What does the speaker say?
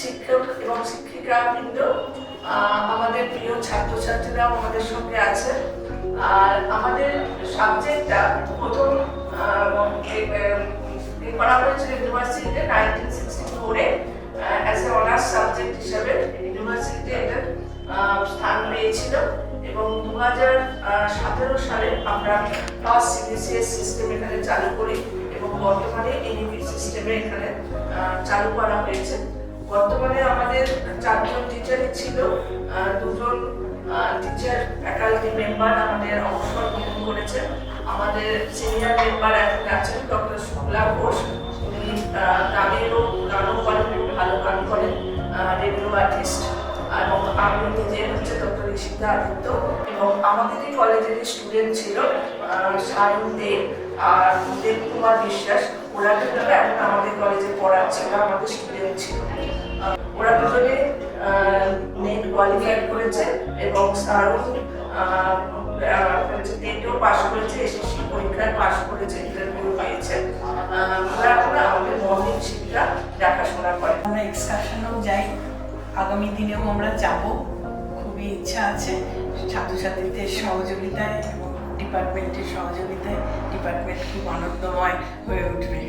শিক্ষক এবং শিক্ষিকা বৃন্দ, আমাদের প্রিয় ছাত্রছাত্রীরাও আমাদের সঙ্গে আছে। আর আমাদের সাবজেক্টটা প্রথম করা হয়েছিল ইউনিভার্সিটিতে 1964-এ অ্যাজ এ অনার্স সাবজেক্ট হিসাবে ইউনিভার্সিটিতে এটা স্থান পেয়েছিল এবং 2017 সালে আমরা ফার্স্ট সিবিসিএস সিস্টেম এখানে চালু করি এবং বর্তমানে এনইপি সিস্টেমে এখানে চালু করা হয়েছে। বর্তমানে আমাদের 4 জন টিচারই ছিল, 2 জন টিচার ফ্যাকাল্টি মেম্বার আমাদের অবসর গ্রহণ করেছে। আমাদের সিনিয়র মেম্বার এখন আছেন ডক্টর শুক্লা ঘোষ, উনি গানও করেন, খুব ভালো গান করেন, রেডিও আর্টিস্ট। এবং আমি নিজে হচ্ছে ডক্টর ঋষিতা আদিত্য। এবং আমাদের এই কলেজের স্টুডেন্ট ছিল সায়ন দেব আর দেব কুমার বিশ্বাস। ওরা কিন্তু এখন আমাদের কলেজে পড়াচ্ছিল, আমাদের স্টুডেন্ট ছিল। ওরা দুজনে নেট কোয়ালিফাই করেছে এবং সায়ন টেটও পাস করেছে, এসএসসি পরীক্ষায় পাস করেছে, ইন্টারভিউ পেয়েছে। ওরা এখন আমাদের মর্নিং শিক্ষা দেখাশোনা করে। আমরা এক্সকারশনেও যাই, আগামী দিনেও আমরা যাব, খুবই ইচ্ছা আছে ছাত্রছাত্রীদের সহযোগিতায় এবং ডিপার্টমেন্টের সহযোগিতায়। ডিপার্টমেন্ট খুব আনন্দময় হয়ে উঠবে।